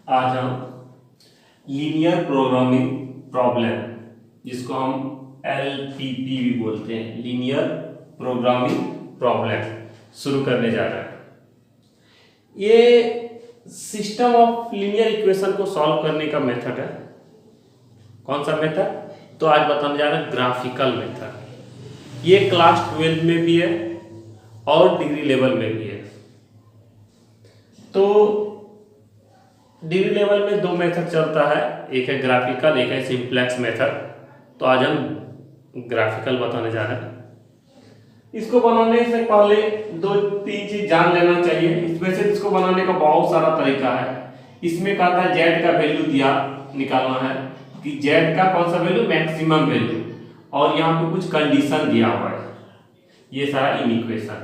आज हम linear programming problem, जिसको हम LPP भी बोलते हैं, लीनियर प्रोग्रामिंग प्रॉब्लम शुरू करने जा रहे हैं। ये सिस्टम ऑफ लीनियर इक्वेशन को सॉल्व करने का मेथड है। कौन सा मेथड? तो आज बताने जा रहे हैं ग्राफिकल मेथड। ये क्लास 12 में भी है और डिग्री लेवल में भी है। तो डिग्री लेवल में दो मेथड चलता है, एक है ग्राफिकल, एक है सिंप्लेक्स मेथड। तो आज हम ग्राफिकल बताने जा रहे हैं। इसको बनाने से पहले दो तीन चीज जान लेना चाहिए। इसमें से इसको बनाने का बहुत सारा तरीका है। इसमें कहता है जेड का वैल्यू दिया निकालना है कि जेड का कौन सा वैल्यू, मैक्सिमम वैल्यू, और यहाँ पे कुछ कंडीशन दिया हुआ है। ये सारा इन इक्वेशन।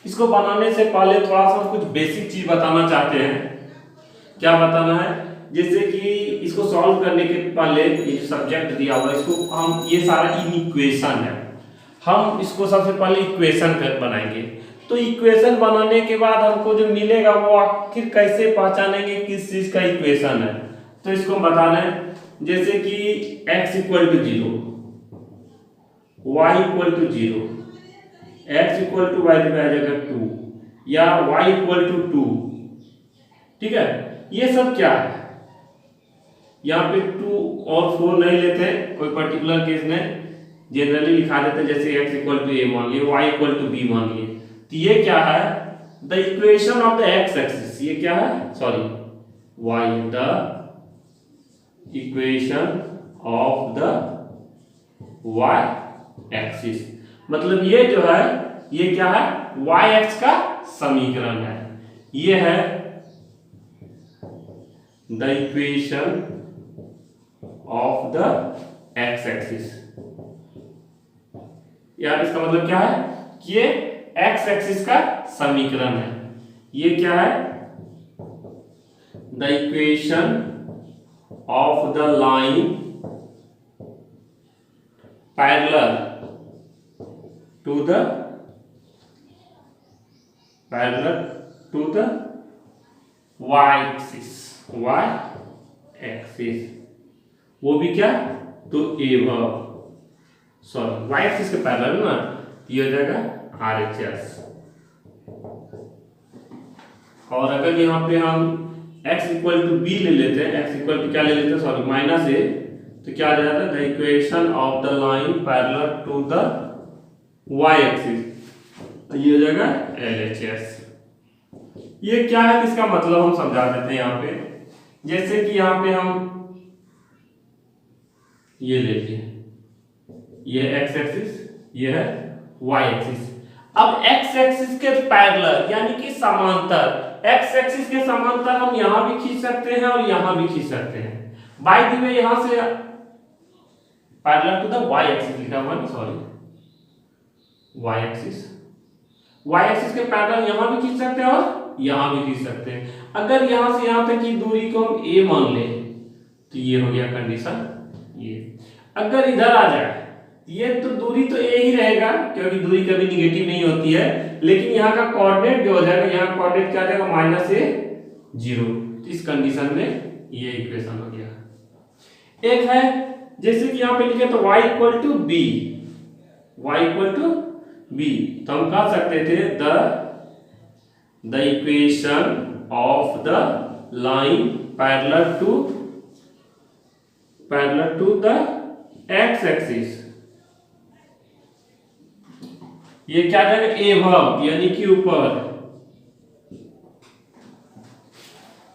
इसको बनाने से पहले थोड़ा सा कुछ बेसिक चीज बताना चाहते हैं। क्या बताना है? जैसे कि इसको सॉल्व करने के पहले ये सब्जेक्ट दिया हुआ है, इसको हम, ये सारा इन इक्वेशन है, हम इसको सबसे पहले इक्वेशन बनाएंगे। तो इक्वेशन बनाने के बाद हमको जो मिलेगा वो आखिर कैसे पहचानेंगे किस चीज का इक्वेशन है। तो इसको बताना है, जैसे कि x equal to 0, y equal to 0, x equal to Y आ जाएगा 2, या y इक्वल टू 2। ठीक है, ये सब क्या है? यहाँ पे 2 और 4 नहीं लेते, कोई पर्टिकुलर केस में जनरली लिखा देते, जैसे x इक्वल टू a मान लिए, y इक्वल टू b मान लिए। तो ये क्या है? The equation of the x axis. ये क्या है? Sorry, y, the equation of the y axis. मतलब ये जो है, ये क्या है? y एक्स का समीकरण है। ये है the equation of the x axis. यार इसका मतलब क्या है कि ये x एक्सिस का समीकरण है। ये क्या है? The equation of the line parallel to the y axis. y axis वो भी क्या? तो सॉरी, y एक्सिस के पैरेलल ना, ये हो जाएगा RHS। और अगर यहाँ पे हम x इक्वल टू b ले लेते हैं, x इक्वल टू क्या ले लेते हैं, सॉरी, माइनस a, तो क्या आ जाता है? The equation of the line parallel to the y axis. ये हो जाएगा LHS। ये क्या है, इसका मतलब हम समझा देते हैं यहाँ पे। जैसे कि यहाँ पे हम ये लेते हैं, ये x एक्सिस, ये है y एक्सिस। अब x एक्सिस के पैरेलल यानी कि समांतर, x एक्सिस के समांतर हम यहां भी खींच सकते हैं और यहां भी खींच सकते हैं। बाय द वे यहां से parallel to the y axis लिखा हुआ है, sorry, y axis. y axis के पैरेलल यहां भी खींच सकते हैं और यहां भी खींच सकते हैं। अगर यहां से यहां तक की दूरी को हम a मान लें तो ये हो गया कंडीशन। ये अगर इधर आ जाए, ये तो दूरी तो a ही रहेगा क्योंकि दूरी कभी निगेटिव नहीं होती है, लेकिन यहाँ का कोऑर्डिनेट जो हो जाएगा, यहाँ कोऑर्डिनेट क्या आ जाएगा? -a 0। तो इस कंडीशन में ये इक्वेशन हो गया। एक है जैसे कि यहाँ पे लिखे तो y equal to b, y equal to b, तो हम कह सकते थे the equation of the line parallel to the x axis. ये क्या जाएगा? एबव यानी कि ऊपर।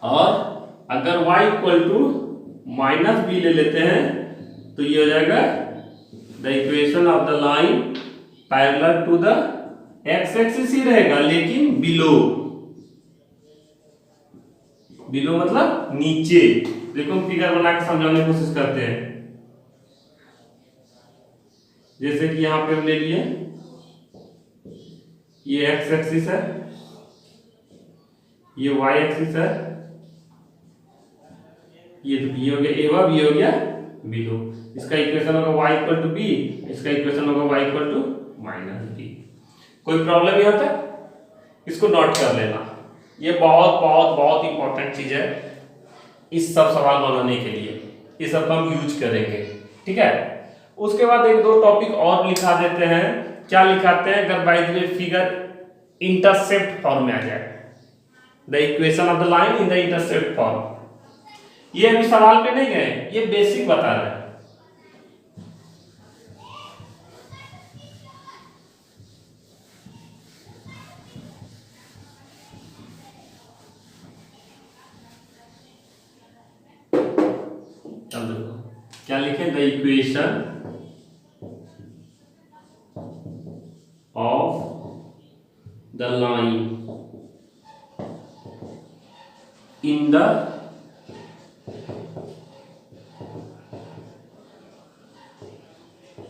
और अगर y इक्वल टू -b ले लेते हैं तो ये हो जाएगा the equation of the line parallel to the x axis ही रहेगा, लेकिन बिलो मतलब नीचे। देखो फिगर बना के समझाने की कोशिश करते हैं। जैसे कि यहां पे हम ले लिए, ये x एक्सिस है, ये y एक्सिस है, ये हो गया एबव, ये हो गया बिलो। इसका इक्वेशन होगा y इक्वल टू b, इसका इक्वेशन होगा y इक्वल टू -b। कोई प्रॉब्लम यहाँ तक? इसको नोट कर लेना। ये बहुत बहुत बहुत इंपॉर्टेंट चीज है। इस सब सवाल बनाने के लिए, ये सब हम यूज करेंगे। ठीक है, उसके बाद एक दो टॉपिक और लिखा देते हैं। क्या लिखाते हैं? अगर by the way figure intercept form में आ जाए, the equation of the line in the intercept form. ये अभी सवाल पे नहीं गए, ये बेसिक बता रहे हैं। क्या लिखें? The equation of the line in the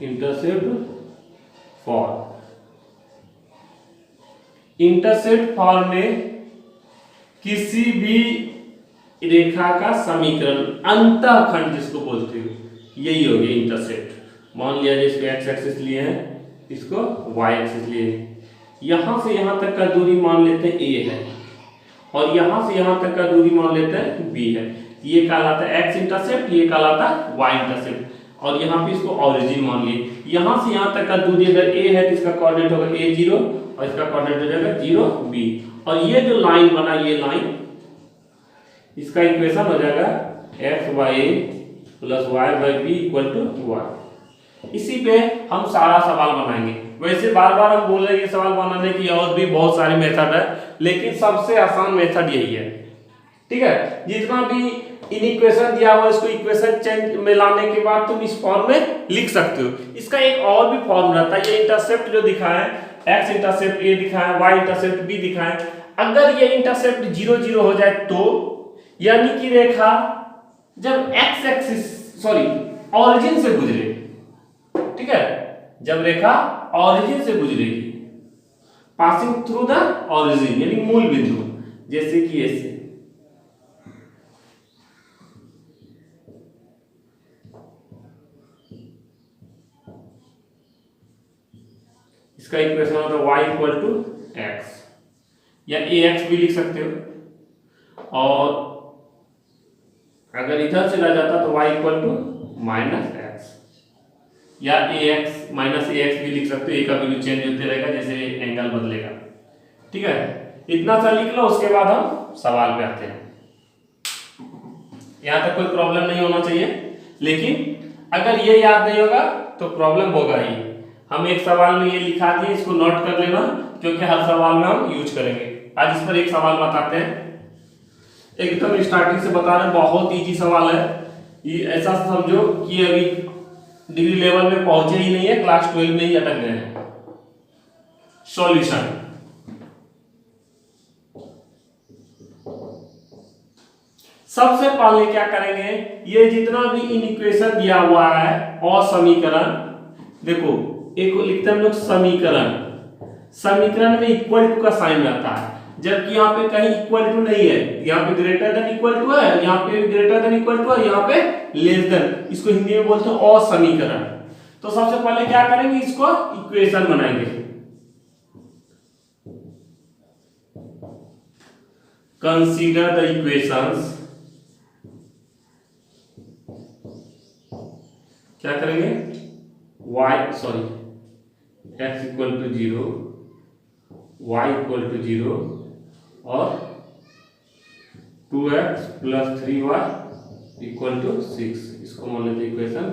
intercept form. Intercept form में किसी भी रेखा का समीकरण, अंतःखंड जिसको बोलते हो, यही हो गया इंटरसेप्ट। मान लिया जिसको एक्स एक्सिस लिए हैं, इसको वाई एक्सिस लिए हैं। यहां से यहां तक का दूरी मान लेते हैं ए है, और यहां से यहां तक का दूरी मान लेते हैं बी है। ये कहलाता है एक्स इंटरसेप्ट, ये कहलाता है वाई इंटरसेप्ट। और यहाँ पे इसको ऑरिजिन मान लिए। यहां से यहां तक का दूरी अगर ए है तो इसका कोऑर्डिनेट होगा ए 0 और इसका कोऑर्डिनेट हो जाएगा 0 बी। और ये जो लाइन बना, ये लाइन, इसका इक्वेशन हो जाएगा x y plus y by b equal to y. इसी पे हम सारा सवाल बनाएंगे। वैसे बार बार हम बोल रहे हैं ये सवाल बनाने की और भी बहुत सारे मेथड है, लेकिन सबसे आसान मेथड यही है। ठीक है, जितना भी इक्वेशन दिया हुआ इसको इक्वेशन चेंज में लाने के बाद तुम इस फॉर्म में लिख सकते हो। इसका एक और भी फॉर्म रहता है। ये इंटरसेप्ट जो दिखा है, एक्स इंटरसेप्ट ए दिखा है, वाई इंटरसेप्ट बी दिखा है। अगर ये इंटरसेप्ट 0 0 हो जाए तो, यानी कि रेखा जब एक्स एक्सिस ऑरिजिन से गुजरे, ठीक है, जब रेखा ऑरिजिन से गुजरेगी, पासिंग थ्रू द ऑरिजिन यानी मूल बिंदु, जैसे कि ऐसे, इसका इक्वेशन होता है y इक्वल टू एक्स, या ax भी लिख सकते हो। और अगर इधर चला जाता तो y equal to minus x, या ax माइनस ax भी लिख सकते हो। a का वैल्यू चेंज होते रहेगा जैसे एंगल बदलेगा। ठीक है, इतना सा लिख लो, उसके बाद हम सवाल पे आते हैं। यहां तक कोई प्रॉब्लम नहीं होना चाहिए, लेकिन अगर ये याद नहीं होगा तो प्रॉब्लम होगा ही। हम एक सवाल में ये लिखा दिए, इसको नोट कर लेना, क्योंकि हर सवाल में हम यूज करेंगे। आज इस पर एक सवाल बताते हैं। एकदम स्टार्टिंग से बता रहे हैं, बहुत इजी सवाल है। ये ऐसा समझो कि अभी डिग्री लेवल में पहुंचे ही नहीं है, क्लास 12 में ही अटक गए हैं। सॉल्यूशन, सबसे पहले क्या करेंगे, ये जितना भी इक्वेशन दिया हुआ है और समीकरण, देखो एक लिखते हैं हम लोग समीकरण। समीकरण में इक्वल टू का साइन रहता है, जबकि यहाँ पे कहीं इक्वल टू नहीं है। यहाँ पे ग्रेटर देन इक्वल टू है, यहाँ पे ग्रेटर देन इक्वल टू है, यहाँ पे लेस देन। इसको हिंदी में बोलते हैं असमीकरण। तो सबसे पहले क्या करेंगे, इसको इक्वेशन बनाएंगे। कंसीडर द इक्वेशंस, क्या करेंगे, x equal to 0, y equal to 0 और 2x plus 3y equal to 6। इसको मान लेते हैं इक्वेशन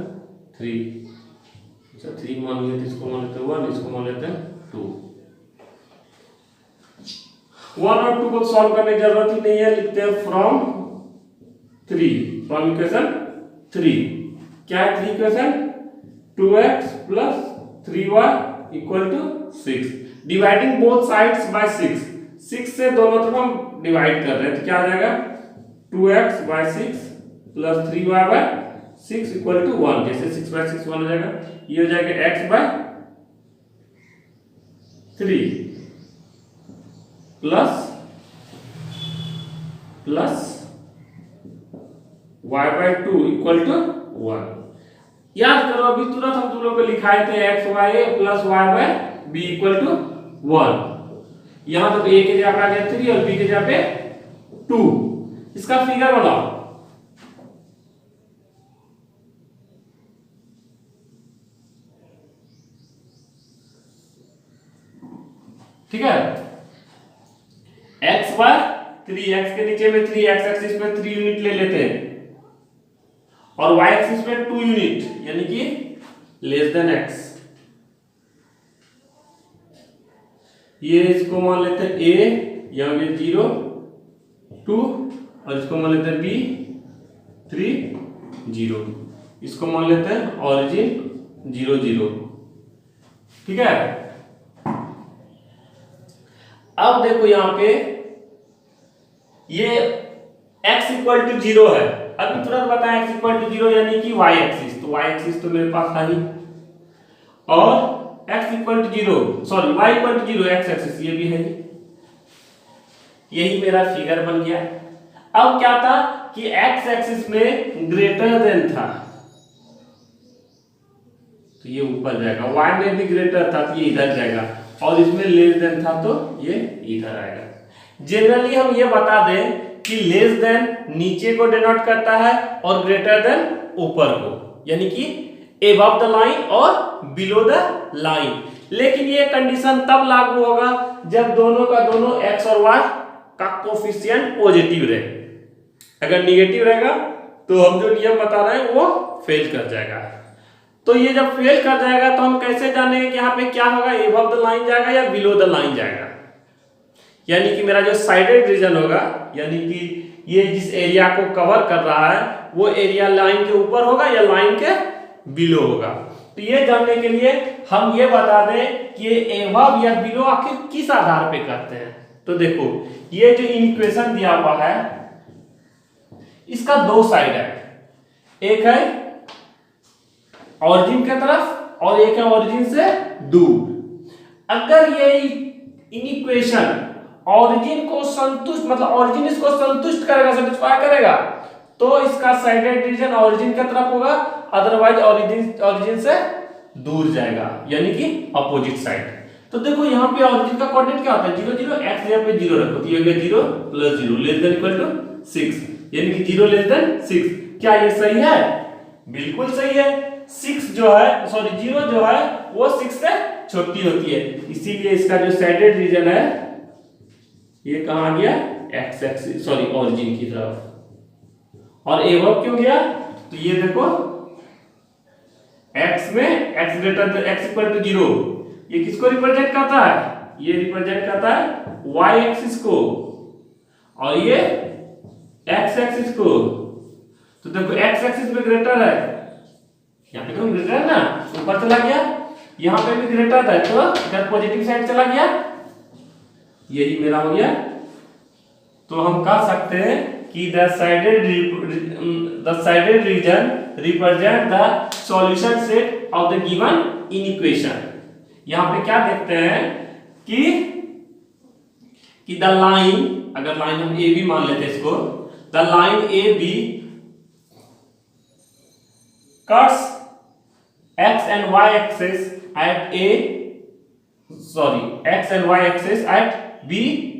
3। अच्छा, 3 मान लेते, इसको मान लेते हैं 1, इसको मान लेते हैं 2। 1 और 2 को सॉल्व करने की जरूरत ही नहीं है, लिखते हैं फ्रॉम इक्वेशन 3। क्या है 3 equation, 2x plus 3y equal to 6। Dividing both sides by 6। 6 से दोनों तरफ हम डिवाइड कर रहे हैं, तो क्या आ जाएगा, 2x by 6 plus 3y by 6 equal to 1। जैसे 6 बाय 6 1 हो जाएगा, ये हो जाएगा x by 3 plus y by 2 equal to 1। याद करो, अभी तुरंत हम तुम लोग को लिखाए थे x y plus y by b equal to 1। यहां तो a के जगह पे आ गया 3 और b के जगह पे 2। इसका फिगर बनाओ, ठीक है। x पर 3x के नीचे में 3, x एक्सिस पे 3 यूनिट ले लेते हैं और y एक्सिस पे 2 यूनिट यानी कि लेस देन x। ये इसको मान लेते हैं a, यहाँ पे 0 2 और इसको मान लेते हैं b 3 0, इसको मान लेते हैं ऑरिजिन 0 0, ठीक है। अब देखो यहाँ पे ये x इक्वल टू 0 है, अभी तुरंत बताया x इक्वल टू 0 यानी कि y एक्सिस, तो y एक्सिस तो मेरे पास था ही, और x equal to 0 sorry y equal to 0 x axis ये भी है, यही मेरा फिगर बन गया। अब क्या था कि x एक्सिस में ग्रेटर देन था तो ये ऊपर जाएगा, y में भी ग्रेटर था तो ये इधर जाएगा, और इसमें लेस देन था तो ये इधर आएगा। जनरली हम ये बता दें कि लेस देन नीचे को डिनोट करता है और ग्रेटर देन ऊपर को, यानी कि above द लाइन और बिलो द लाइन। लेकिन ये कंडीशन तब लागू होगा जब दोनों का दोनों x और y का कोफिशिएंट पॉजिटिव रहे। अगर निगेटिव रहेगा तो हम जो नियम बता रहे हैं वो फेल कर जाएगा। तो ये जब फेल कर जाएगा तो हम कैसे जानेंगे कि यहाँ पे क्या होगा, above द लाइन जाएगा या बिलो द लाइन जाएगा। यानी कि मेरा जो साइडेड रीजन होगा, यानी कि ये जिस एरिया को कवर कर रहा है वो एरिया लाइन के ऊपर होगा या लाइन के बिलो होगा। तो ये जानने के लिए हम ये बता दें कि ये above या बिलो आखिर किस आधार पे करते हैं। तो देखो ये जो इक्वेशन दिया हुआ है इसका दो साइड है, एक है ऑरिजिन की तरफ और एक है ऑरिजिन से दूर। अगर ये इक्वेशन ऑरिजिन को संतुष्ट मतलब ऑरिजिन इसको संतुष्ट करेगा, सेटिस्फाई करेगा, तो इसका साइडेड रीजन ऑरिजिन की तरफ होगा, अदरवाइज ऑरिजिन से दूर जाएगा, यानी कि अपोजिट साइड। तो देखो यहाँ पे ऑरिजिन का कोऑर्डिनेट क्या होता है 0 0, x यहाँ पे 0 रखो तो ये हो गया 0 + 0 लेस देन इक्वल टू 6, यानी कि 0 लेस देन 6। क्या ये सही है? बिल्कुल सही है। 6 जो है सॉरी 0 जो है वो 6 से छोटी होती है, इसीलिए इसका जो साइडेड रीजन है ये कहाँ आ गया x एक्सिस सॉरी ऑरिजिन की तरफ। और एबव क्यों गया? तो ये देखो x में x greater than x equal to 0 ये किसको रिप्रेजेंट करता है? ये रिप्रेजेंट करता है y एक्सिस को, और ये x एक्सिस को। तो देखो x एक्सिस में ग्रेटर है, यहाँ पे तो ग्रेटर है ना, ऊपर चला गया, यहाँ पे भी ग्रेटर है तो इधर पॉजिटिव साइड चला गया, यही मेरा हो गया। तो हम कह सकते हैं कि the shaded region represent the solution set of the given equation. यहाँ पे क्या देखते हैं कि द लाइन, अगर लाइन हम ए बी मान लेते हैं इसको, the line A B cuts x and y axis at x and y axis at b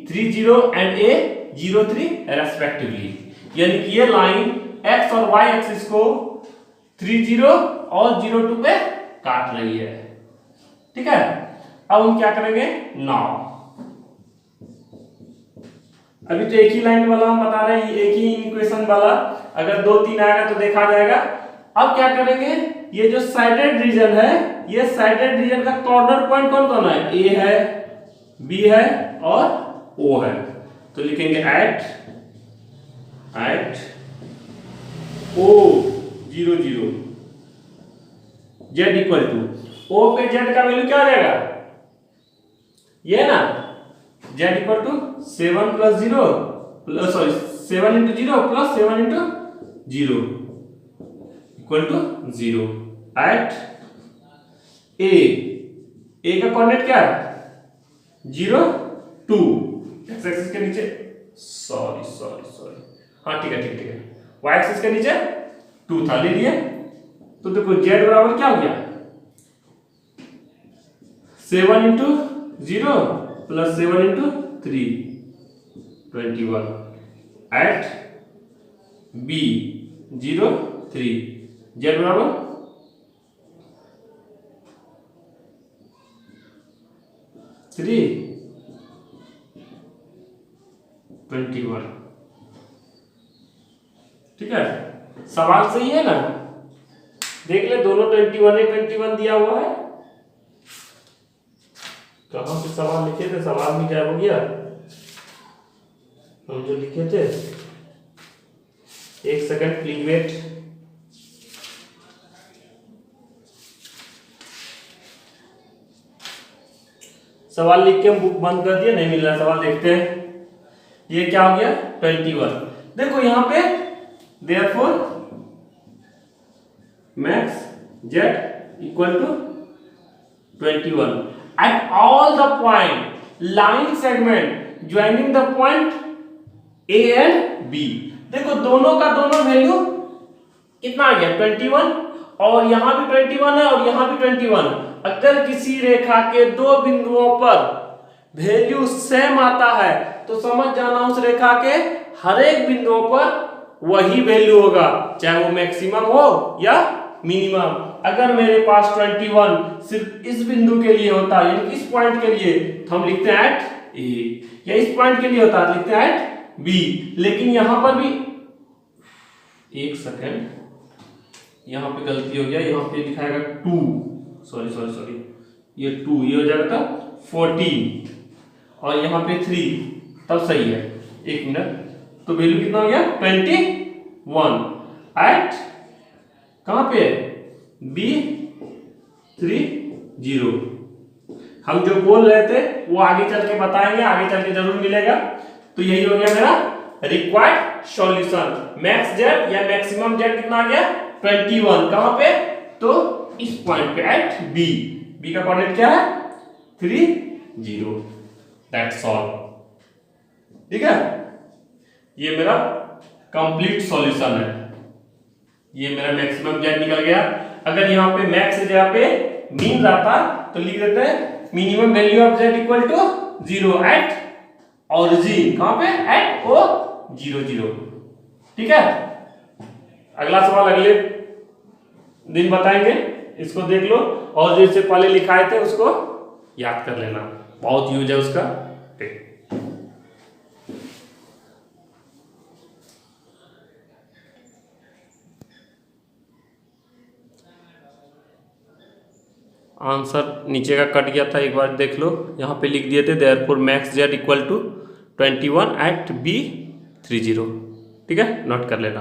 3 0 and a 0 3 respectively. यानी कि ये लाइन x और y एक्सिस को 3 0 और 0 2 पे काट रही है, ठीक है। अब हम क्या करेंगे नाउ, अभी तो एक ही लाइन वाला हम बता रहे हैं, एक ही इक्वेशन वाला, अगर 2 3 आएगा तो देखा जाएगा। अब क्या करेंगे, ये जो साइडेड रीजन है, ये साइडेड रीजन का कॉर्नर पॉइंट कौन कौन है? ए है, बी है और ओ है। तो लिखेंगे एट ओ 0 0 जेड इक्वल टू ओ पे जेड का वैल्यू क्या आ जाएगा? ये है ना, Z equal to 7 + 0 sorry 7 × 0 + 7 × 0 equal to 0 at A का कोऑर्डिनेट क्या है 0 2 एक्स एक्सिस के नीचे सॉरी हाँ ठीक है वाई एक्सिस के नीचे 2 था, ले लिए। तो देखो जेड बराबर क्या हो गया 7 × 0 + 7 × 3 21 एट बी 0 3 जेड बराबर 3 21। ठीक है, सवाल सही है ना? देख ले, दोनों 21 दिया हुआ है। कहाँ पे सवाल लिखे थे? सवाल में क्या हो गया? हम जो लिखे थे, एक सेकंड प्लीज वेट। सवाल लिख के हम बुक बंद कर दिए, नहीं मिल रहा सवाल। देखते हैं ये क्या हो गया, 21। देखो यहां पे therefore max z equal to 21 at all the point line segment joining the point A and B। देखो दोनों का दोनों वैल्यू कितना आ गया, 21, और यहां भी 21 है और यहां भी 21। अगर किसी रेखा के दो बिंदुओं पर वैल्यू सेम आता है तो समझ जाना उस रेखा के हर एक बिंदुओं पर वही वैल्यू होगा, चाहे वो मैक्सिमम हो या मिनिमम। अगर मेरे पास 21 सिर्फ इस बिंदु के लिए होता, यानी कि इस पॉइंट के लिए, तो हम लिखते हैं एट ए, या इस पॉइंट के लिए होता तो लिखते हैं एट बी। लेकिन यहां पर भी, एक सेकेंड, यहां पे गलती हो गया, यहां पे लिखाएगा 2, सॉरी, ये 2, ये हो जाएगा था 14 और यहां पे 3, तब सही है। एक मिनट, तो वैल्यू कितना हो गया, 21 एट कहां पे, B30। हम जो बोल रहे थे वो आगे चल के बताएंगे, आगे चल के जरूर मिलेगा। तो यही हो गया मेरा रिक्वायर्ड सॉल्यूशन। मैक्स जेड या मैक्सिमम जेड कितना आ गया, 21। कहां पे, तो इस पॉइंट पे एट बी। बी का कोऑर्डिनेट क्या है, 30। That's all. ठीक है, ये मेरा कंप्लीट सॉल्यूशन है। ये मेरा मैक्सिमम जेड निकल गया। अगर यहाँ पे मैक्स की जगह पे मीन रहता तो लिख देते हैं minimum value of z equal to 0 at origin. कहां पे, एट ओ 0 0। ठीक है, अगला सवाल अगले दिन बताएंगे, इसको देख लो और जैसे पहले लिखाए थे उसको याद कर लेना, बहुत यूज है उसका। ठीक, आंसर नीचे का कट गया था, एक बार देख लो। यहाँ पे लिख दिए थे therefore max z equal to 21 at B30। ठीक है, नोट कर लेना।